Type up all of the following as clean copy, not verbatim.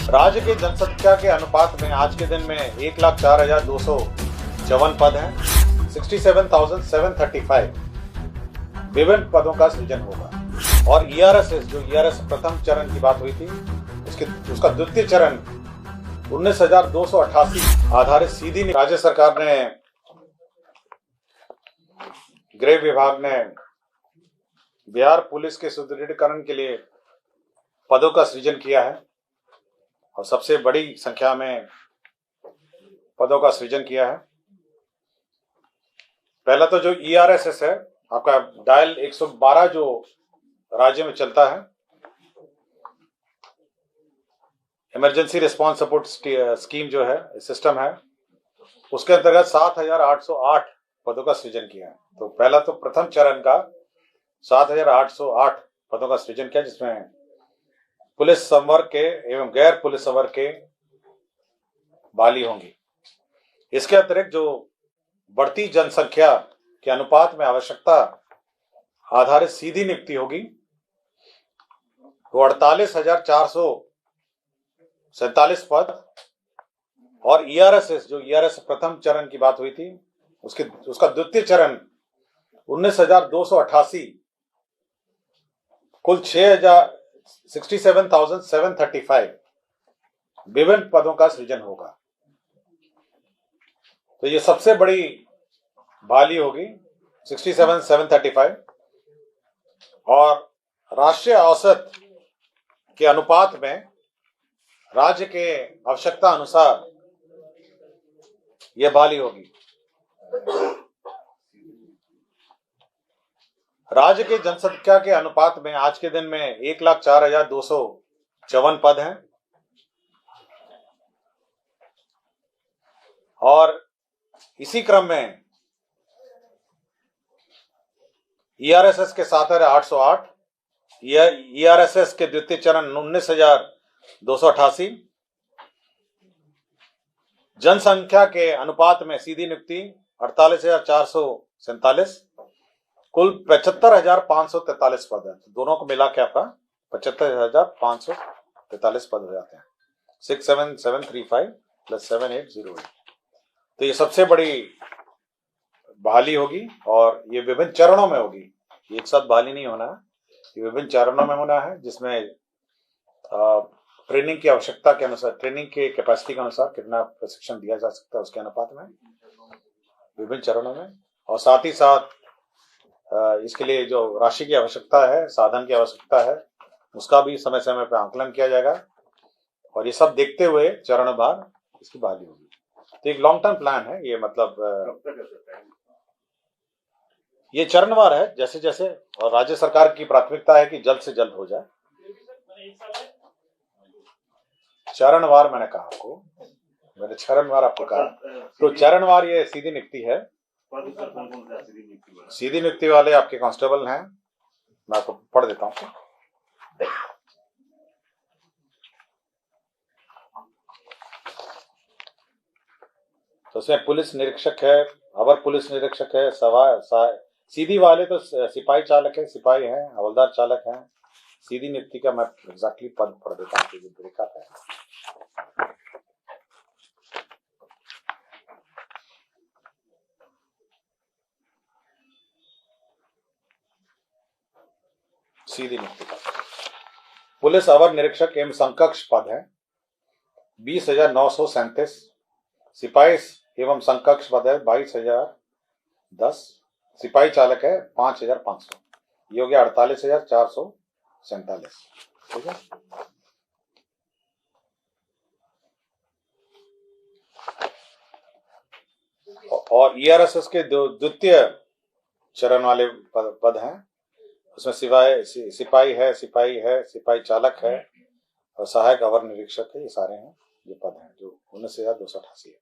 राज्य की जनसंख्या के अनुपात में आज के दिन में 1,04,254 पद हैं। 67,735 विभिन्न पदों का सृजन होगा। और ईआरएस प्रथम चरण की बात हुई थी, उसका द्वितीय चरण 19,288 आधारित सीधी राज्य सरकार ने, गृह विभाग ने बिहार पुलिस के सुदृढ़ीकरण के लिए पदों का सृजन किया है और सबसे बड़ी संख्या में पदों का सृजन किया है। पहला तो जो ईआरएसएस है आपका डायल 112 जो राज्य में चलता है, इमरजेंसी रिस्पांस सपोर्ट स्कीम जो है सिस्टम है, उसके अंतर्गत 7,808 पदों का सृजन किया है। तो पहला तो प्रथम चरण का 7,808 पदों का सृजन किया, जिसमें पुलिस संवर्ग के एवं गैर पुलिस संवर्ग के बहाली होंगी। इसके अतिरिक्त जो बढ़ती जनसंख्या के अनुपात में आवश्यकता आधारित सीधी नियुक्ति होगी, वो 48,447 पद। और ईआरएस प्रथम चरण की बात हुई थी, उसका द्वितीय चरण 19,288 कुल 67,735 विभिन्न पदों का सृजन होगा। तो ये सबसे बड़ी बहाली होगी 67,735 और राष्ट्रीय औसत के अनुपात में राज्य के आवश्यकता अनुसार यह बहाली होगी। राज्य की जनसंख्या के अनुपात में आज के दिन में 1,04,254 पद हैं और इसी क्रम में ईआरएसएस के 7,808, ईआरएसएस के द्वितीय चरण 19,288, जनसंख्या के अनुपात में सीधी नियुक्ति 48,447, कुल 75,543 पद है। तो दोनों को मिला के आपका 75,543 पद हो जाते हैं। 67735 प्लस 7808। तो ये सबसे बड़ी बहाली होगी और ये विभिन्न चरणों में होगी। एक साथ बहाली नहीं होना है, ये विभिन्न चरणों में होना है, जिसमें ट्रेनिंग की आवश्यकता के अनुसार, ट्रेनिंग के कैपेसिटी के अनुसार कितना प्रशिक्षण दिया जा सकता है उसके अनुपात में विभिन्न चरणों में। और साथ ही साथ इसके लिए जो राशि की आवश्यकता है, साधन की आवश्यकता है, उसका भी समय समय पर आकलन किया जाएगा और ये सब देखते हुए चरणवार इसकी बहाली होगी। तो एक लॉन्ग टर्म प्लान है ये, मतलब ये चरणवार है जैसे जैसे, और राज्य सरकार की प्राथमिकता है कि जल्द से जल्द हो जाए। चरणवार मैंने कहा आपको, मैंने चरणवार आपको कहा। तो चरणवार ये सीधी नियुक्ति है। सीधी नियुक्ति वाले आपके कांस्टेबल हैं, मैं आपको पढ़ देता हूं। तो उसमें पुलिस निरीक्षक है, अवर पुलिस निरीक्षक है, सीधी वाले तो सिपाही चालक है, सिपाही हैं, हवलदार चालक हैं। सीधी नियुक्ति का मैं एग्जैक्टली पद पढ़ देता हूँ, ब्रेकअप है। सीधी नियुक्ति का पुलिस अवर निरीक्षक एवं समकक्ष पद है 20,937। सिपाही एवं समकक्ष पद है 22,010। सिपाही चालक है 5,500। ये हो गया 48,447। ठीक है। और ईआरएसएस के द्वितीय चरण वाले पद हैं, उसमें सिपाही है, सिपाही चालक है और सहायक अवर निरीक्षक है। ये सारे हैं, ये पद हैं जो 19,288 है।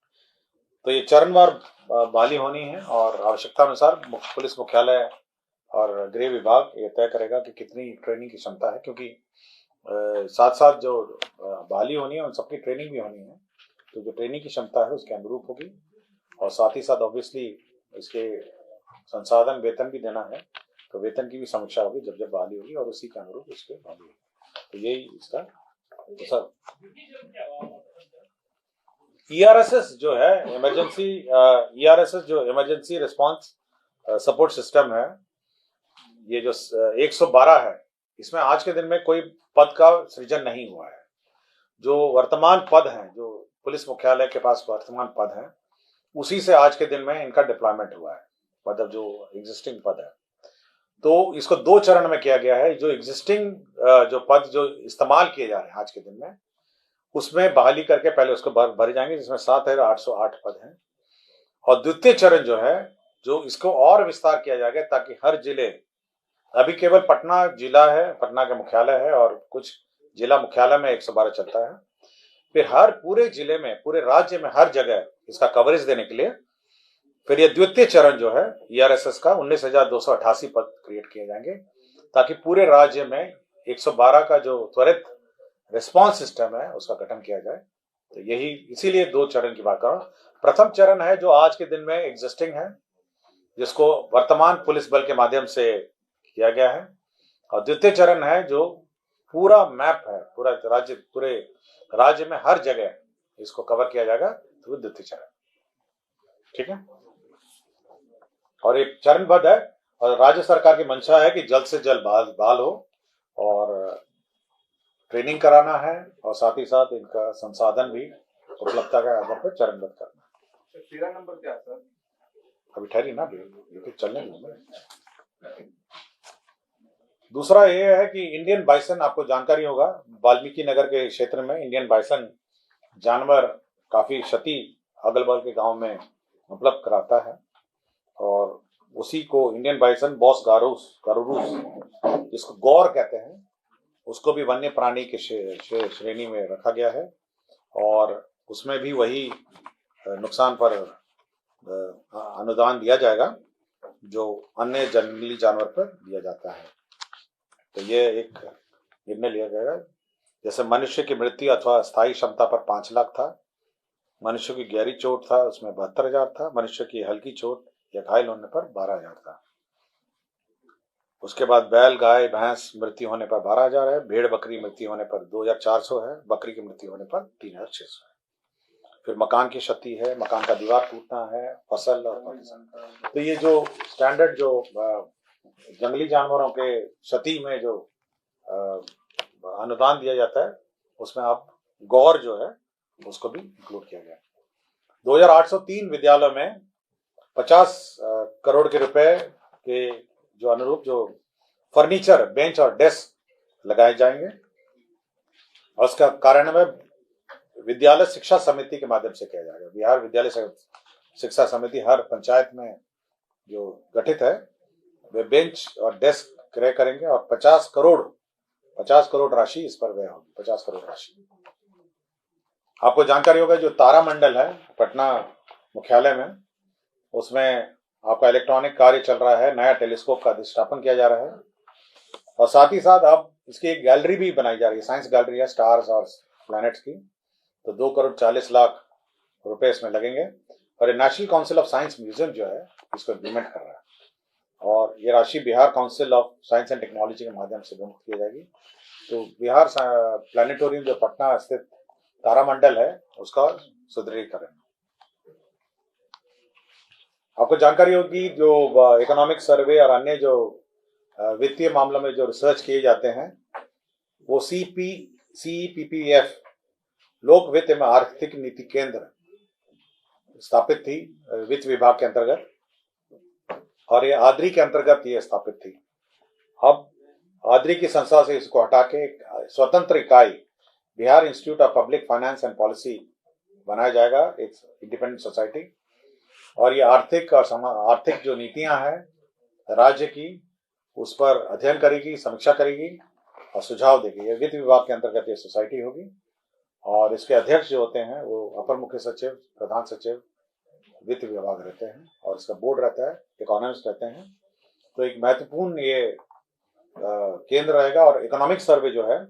तो ये चरणवार बहाली होनी है और आवश्यकता अनुसार पुलिस मुख्यालय और गृह विभाग ये तय करेगा कि कितनी ट्रेनिंग की क्षमता है, क्योंकि साथ साथ जो बहाली होनी है उन सबकी ट्रेनिंग भी होनी है। तो जो ट्रेनिंग की क्षमता है उसके अनुरूप होगी और साथ ही साथ ऑब्वियसली इसके संसाधन वेतन भी देना है, तो वेतन की भी समीक्षा होगी जब बहाली होगी और उसी के अनुरूप इसके बहाली होगी। तो यही इसका तो सर ERSS जो है ERSS जो इमरजेंसी रिस्पांस सपोर्ट सिस्टम है, ये जो 112 है, इसमें आज के दिन में कोई पद का सृजन नहीं हुआ है। जो वर्तमान पद हैं, जो पुलिस मुख्यालय के पास वर्तमान पद हैं, उसी से आज के दिन में इनका डिप्लॉयमेंट हुआ है, मतलब जो एग्जिस्टिंग पद है। तो इसको 2 चरण में किया गया है। जो एग्जिस्टिंग जो पद जो इस्तेमाल किए जा रहे हैं आज के दिन में, उसमें बहाली करके पहले उसको भरे जाएंगे, जिसमें 7,808 पद हैं। और द्वितीय चरण जो है, जो इसको और विस्तार किया जाएगा, ताकि हर जिले, अभी केवल पटना जिला है, पटना का मुख्यालय है, और कुछ जिला मुख्यालय में 112 चलता है। फिर हर पूरे जिले में, पूरे राज्य में, हर जगह इसका कवरेज देने के लिए फिर ये द्वितीय चरण जो है ERSS का 19,288 पद क्रिएट किए जाएंगे, ताकि पूरे राज्य में 112 का जो त्वरित रिस्पांस सिस्टम है उसका गठन किया जाए। तो यही, इसीलिए 2 चरण की बात कर रहा हूं। प्रथम चरण है जो आज के दिन में एग्जिस्टिंग है, जिसको वर्तमान पुलिस बल के माध्यम से किया गया है, और द्वितीय चरण है जो पूरा मैप है, पूरे राज्य में हर जगह इसको कवर किया जाएगा, तो वो द्वितीय चरण। ठीक है, और एक चरणबद्ध है, और राज्य सरकार की मंशा है कि जल्द से जल्द बहाल हो, और ट्रेनिंग कराना है, और साथ ही साथ इनका संसाधन भी उपलब्धता के आधार पर चरणबद्ध करना। 13 नंबर क्या है सर? अभी ठहरी ना, ये चलने दो। दूसरा ये है कि इंडियन बाइसन, आपको जानकारी होगा, वाल्मीकि नगर के क्षेत्र में इंडियन बाइसन जानवर काफी क्षति अगल बगल के गांव में उपलब्ध कराता है, और उसी को इंडियन बाइसन बॉस गारुरूस, जिसको गौर कहते हैं, उसको भी वन्य प्राणी के श्रेणी में रखा गया है, और उसमें भी वही नुकसान पर अनुदान दिया जाएगा जो अन्य जंगली जानवर पर दिया जाता है। तो ये एक निर्णय लिया गया। जैसे मनुष्य की मृत्यु अथवा स्थायी क्षमता पर 5 लाख था, मनुष्य की गहरी चोट था उसमें 72,000 था, मनुष्य की हल्की चोट या घायल होने पर 12,000 था। उसके बाद बैल, गाय, भैंस मृत्यु होने पर 12,000 है, भेड़ बकरी मृत्यु होने पर 2,400 है, बकरी की मृत्यु होने पर 3,600 है। फिर मकान की क्षति है, मकान का दीवार टूटना है, फसल और तो ये जो स्टैंडर्ड जो जंगली जानवरों के क्षति में जो अनुदान दिया जाता है, उसमें आप गौर जो है उसको भी इंक्लूड किया गया। 2,803 विद्यालयों में 50 करोड़ के रुपए के जो अनुरूप जो फर्नीचर, बेंच और डेस्क लगाए जाएंगे, और उसका कार्यान्वयन विद्यालय शिक्षा समिति के माध्यम से किया जाएगा। बिहार विद्यालय शिक्षा समिति हर पंचायत में जो गठित है, वे बेंच और डेस्क क्रय करेंगे, और 50 करोड़ राशि इस पर व्यय होगी। 50 करोड़ राशि। आपको जानकारी होगा जो तारामंडल है पटना मुख्यालय में, उसमें आपका इलेक्ट्रॉनिक कार्य चल रहा है, नया टेलीस्कोप का अधिष्ठापन किया जा रहा है, और साथ ही साथ अब इसकी एक गैलरी भी बनाई जा रही है, साइंस गैलरी है, स्टार्स और प्लैनेट्स की। तो 2,40,00,000 रुपए इसमें लगेंगे, और ये national council of science museum जो है इसको इम्प्लीमेंट कर रहा है, और ये राशि Bihar council of science and technology के माध्यम से विमुक्त की जाएगी। तो बिहार प्लानिटोरियम जो पटना स्थित तारामंडल है उसका सुदृढ़ीकरण। आपको जानकारी होगी जो इकोनॉमिक सर्वे और अन्य जो वित्तीय मामलों में जो रिसर्च किए जाते हैं, वो CPPF लोक वित्त एवं आर्थिक नीति केंद्र स्थापित थी वित्त विभाग के अंतर्गत, और ये आद्री के अंतर्गत ये स्थापित थी। अब आद्री की संस्था से इसको हटा के स्वतंत्र इकाई Bihar institute of public finance and policy बनाया जाएगा, एक इंडिपेंडेंट सोसाइटी, और ये आर्थिक जो नीतियां हैं राज्य की, उस पर अध्ययन करेगी, समीक्षा करेगी और सुझाव देगी। ये वित्त विभाग के अंतर्गत ये सोसाइटी होगी, और इसके अध्यक्ष जो होते हैं वो अपर मुख्य सचिव, प्रधान सचिव वित्त विभाग रहते हैं, और इसका बोर्ड रहता है, इकोनॉमिस्ट रहते हैं। तो एक महत्वपूर्ण ये केंद्र रहेगा, और इकोनॉमिक सर्वे जो है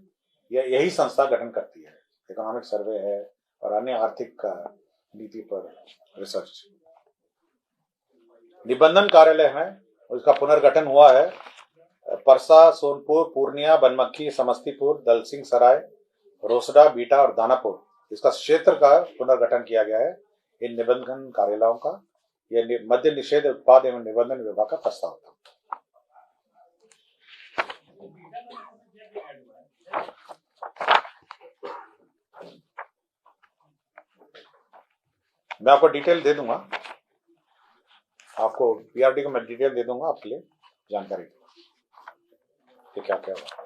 यही संस्था गठन करती है। इकोनॉमिक सर्वे है और अन्य आर्थिक नीति पर रिसर्च। निबंधन कार्यालय है, उसका पुनर्गठन हुआ है। परसा, सोनपुर, पूर्णिया, बनमक्खी, समस्तीपुर, दलसिंह सराय रोसडा, बीटा और दानापुर, इसका क्षेत्र का पुनर्गठन किया गया है इन निबंधन कार्यालयों का। यह मद्य निषेध उत्पाद एवं निबंधन विभाग का प्रस्ताव था। मैं आपको डिटेल दे दूंगा, आपको पीआरडी को मैं डिटेल दे दूंगा आपके लिए जानकारी कि क्या क्या हुआ।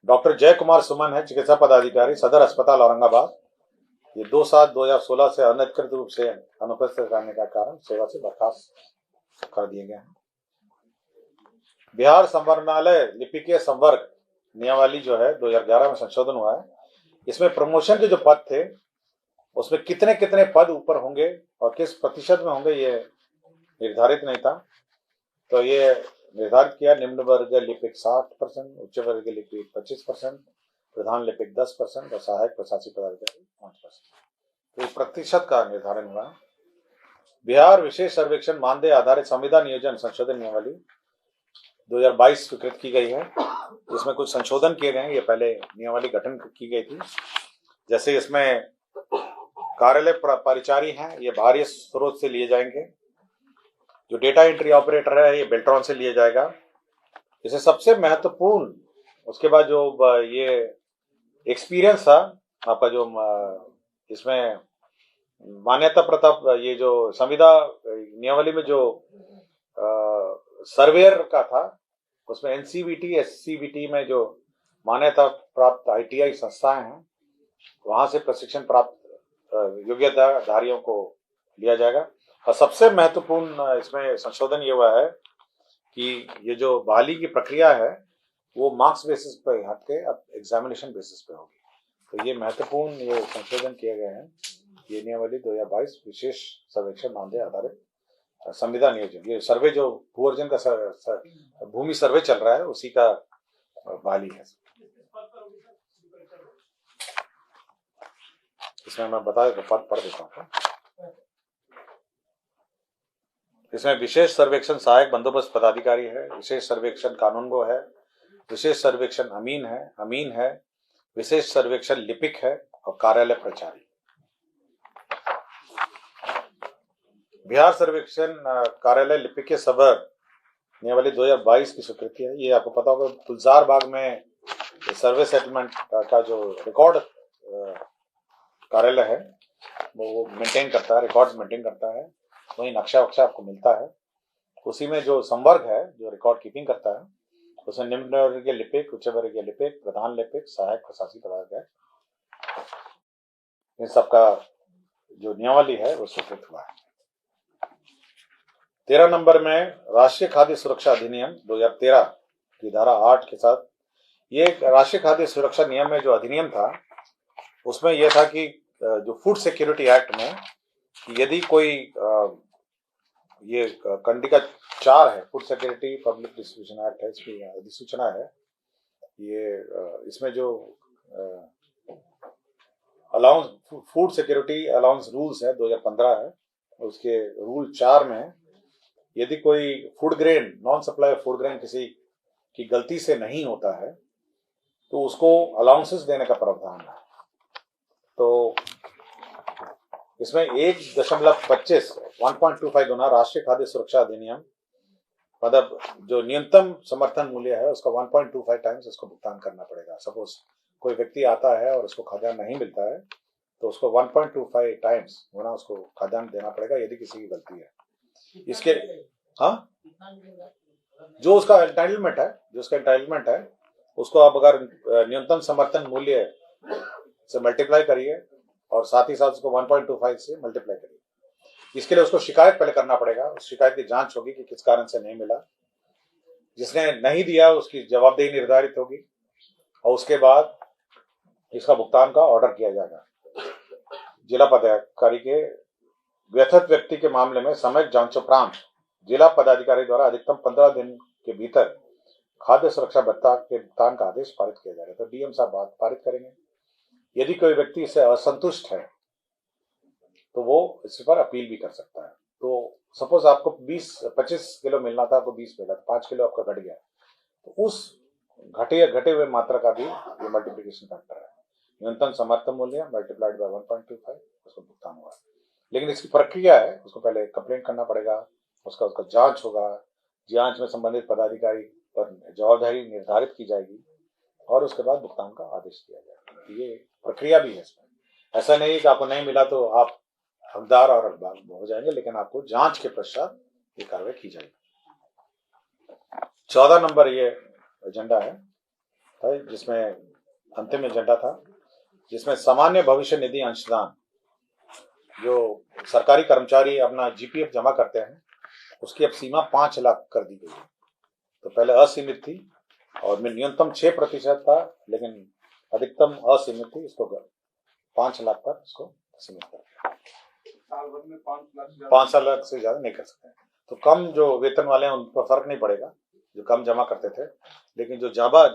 डॉक्टर जय कुमार सुमन है, चिकित्सा पदाधिकारी, सदर अस्पताल औरंगाबाद। ये 2/7/2016 से अनधिकृत रूप से अनुपस्थित रहने का कारण सेवा से बर्खास्त कर दिए गए हैं। बिहार संवरणालय लिपिकीय संवर्ग नियमावली जो है 2011 में संशोधन हुआ है। इसमें प्रमोशन के जो पद थे उसमें कितने कितने पद ऊपर होंगे और किस प्रतिशत में होंगे ये निर्धारित नहीं था। तो ये निर्धारित किया, निम्न वर्ग लिपिक 60%, उच्च वर्ग लिपिक 25%, प्रधान लिपिक 10% और सहायक प्रशासनिक पदाधिकारी 5%। तो प्रतिशत का निर्धारण हुआ। बिहार विशेष सर्वेक्षण मानदेय आधारित संविदा नियोजन संशोधन नियमावली 2022 स्वीकृत की गई है। इसमें कुछ संशोधन किए गए हैं। ये पहले नियमावली गठन की गई थी। जैसे इसमें कार्यालय परिचारी हैं, ये बाहरी स्रोत से लिए जाएंगे। जो डेटा एंट्री ऑपरेटर है ये बेल्ट्रॉन से लिया जाएगा। इसे सबसे महत्वपूर्ण, उसके बाद जो ये एक्सपीरियंस था आपका, जो इसमें मान्यता प्रताप, ये जो संविदा नियमावली में जो सर्वेयर का था उसमें एनसीवीटी एससीवीटी में जो मान्यता प्राप्त आईटीआई संस्थाएं हैं वहां से प्रशिक्षण प्राप्त योग्यताधारियों को लिया जाएगा। और सबसे महत्वपूर्ण इसमें संशोधन ये हुआ है कि ये जो बहाली की प्रक्रिया है वो मार्क्स बेसिस पे हट के अब एग्जामिनेशन बेसिस पे होगी। तो ये महत्वपूर्ण ये संशोधन किए गए हैं। ये नियमावली 2022 विशेष सर्वेक्षण मानदेय आधारित संविदा नियोजन, ये सर्वे जो भूअर्जन का भूमि सर्वे चल रहा है उसी का बहाली है। इसमें मैं बता पढ़ देता हूँ। इसमें विशेष सर्वेक्षण सहायक बंदोबस्त पदाधिकारी है, विशेष सर्वेक्षण कानूनगो है, विशेष सर्वेक्षण अमीन है, विशेष सर्वेक्षण लिपिक है और कार्यालय प्रचारी। बिहार सर्वेक्षण कार्यालय लिपिकीय संवर्ग नियमावली 2022 की स्वीकृति है। ये आपको पता होगा गुलजार बाग में सर्वे सेटलमेंट का जो रिकॉर्ड कार्यालय है वो मेंटेन करता है, रिकॉर्ड्स मेंटेन करता है। वही नक्शा वक्शा आपको मिलता है। उसी में जो संवर्ग है जो रिकॉर्ड कीपिंग करता है उसमें निम्न वर्गीय लिपिक, उच्च वर्गीय लिपिक, प्रधान लिपिक, सहायक प्रशासनिक पदाधिकारी, इन सबका जो नियमावली है वो स्वीकृत हुआ है। 13 नंबर में राष्ट्रीय खाद्य सुरक्षा अधिनियम 2013 की धारा 8 के साथ ये राष्ट्रीय खाद्य सुरक्षा नियम में जो अधिनियम था उसमें यह था कि जो फूड सिक्योरिटी एक्ट में यदि कोई ये कंडिका 4 है, food security public distribution act है, इसकी अधिसूचना है। ये इसमें जो allowance food security allowance rules है 2015 है, उसके रूल 4 में यदि कोई food grain non supply food grain किसी की गलती से नहीं होता है तो उसको अलाउंसेस देने का प्रावधान है। तो इसमें 1.25 गुना राष्ट्रीय खाद्य सुरक्षा अधिनियम, मतलब जो न्यूनतम समर्थन मूल्य है उसका 1.25 टाइम्स उसको भुगतान करना पड़ेगा। सपोज कोई व्यक्ति आता है और उसको खाद्यान्न नहीं मिलता है तो उसको 1.25 टाइम्स गुना उसको खाद्यान्न देना पड़ेगा यदि किसी की गलती है। इसके जो उसका एंटाइटलमेंट है उसको आप अगर न्यूनतम समर्थन मूल्य से मल्टीप्लाई करिए और साथ ही साथ उसको 1.25 से मल्टीप्लाई करिए। इसके लिए उसको शिकायत पहले करना पड़ेगा। उस शिकायत की जांच होगी कि किस कारण से नहीं मिला। जिसने नहीं दिया उसकी जवाबदेही निर्धारित होगी और उसके बाद इसका भुगतान का ऑर्डर किया जाएगा। जिला पदाधिकारी के व्यथित व्यक्ति के मामले में समय जांचोपरांत जिला पदाधिकारी द्वारा अधिकतम 15 दिन के भीतर खाद्य सुरक्षा भत्ता के भुगतान का आदेश पारित किया जाएगा। तो डीएम साहब बात पारित करेंगे। यदि कोई व्यक्ति इससे असंतुष्ट है तो वो इस पर अपील भी कर सकता है। तो सपोज आपको 25 किलो मिलना था, आपको 20 मिला, 5 किलो आपका घट गया, तो उस घटे हुए मात्रा का भी ये मल्टीप्लिकेशन फैक्टर है। न्यूनतम समर्थन मूल्य मल्टीप्लाइड बाय 1.25 उसको भुगतान हुआ। लेकिन इसकी प्रक्रिया है, उसको पहले कंप्लेंट करना पड़ेगा, उसका जांच होगा, जांच में संबंधित पदाधिकारी पर जवाबदारी निर्धारित की जाएगी और उसके बाद भुगतान का आदेश दिया जाएगा। ये प्रक्रिया भी है इसमें। ऐसा नहीं कि आपको नहीं मिला तो आप हकदार और हकदार हो जाएंगे, लेकिन आपको जांच के पश्चात ये कार्रवाई की जाएगी। 14 नंबर ये एजेंडा है जिसमें अंतिम एजेंडा था, जिसमें सामान्य भविष्य निधि अंशदान, जो सरकारी कर्मचारी अपना जीपीएफ जमा करते हैं उसकी अब सीमा 5 लाख कर दी गई है। तो पहले असीमित थी और न्यूनतम 6% था, लेकिन अधिकतम असीमित थी, इसको 5 लाख पर इसको सीमित कर। साल भर में 5 लाख से ज्यादा नहीं कर सकते। तो कम जो वेतन वाले हैं उन पर फर्क नहीं पड़ेगा, जो कम जमा करते थे, लेकिन जो ज्यादा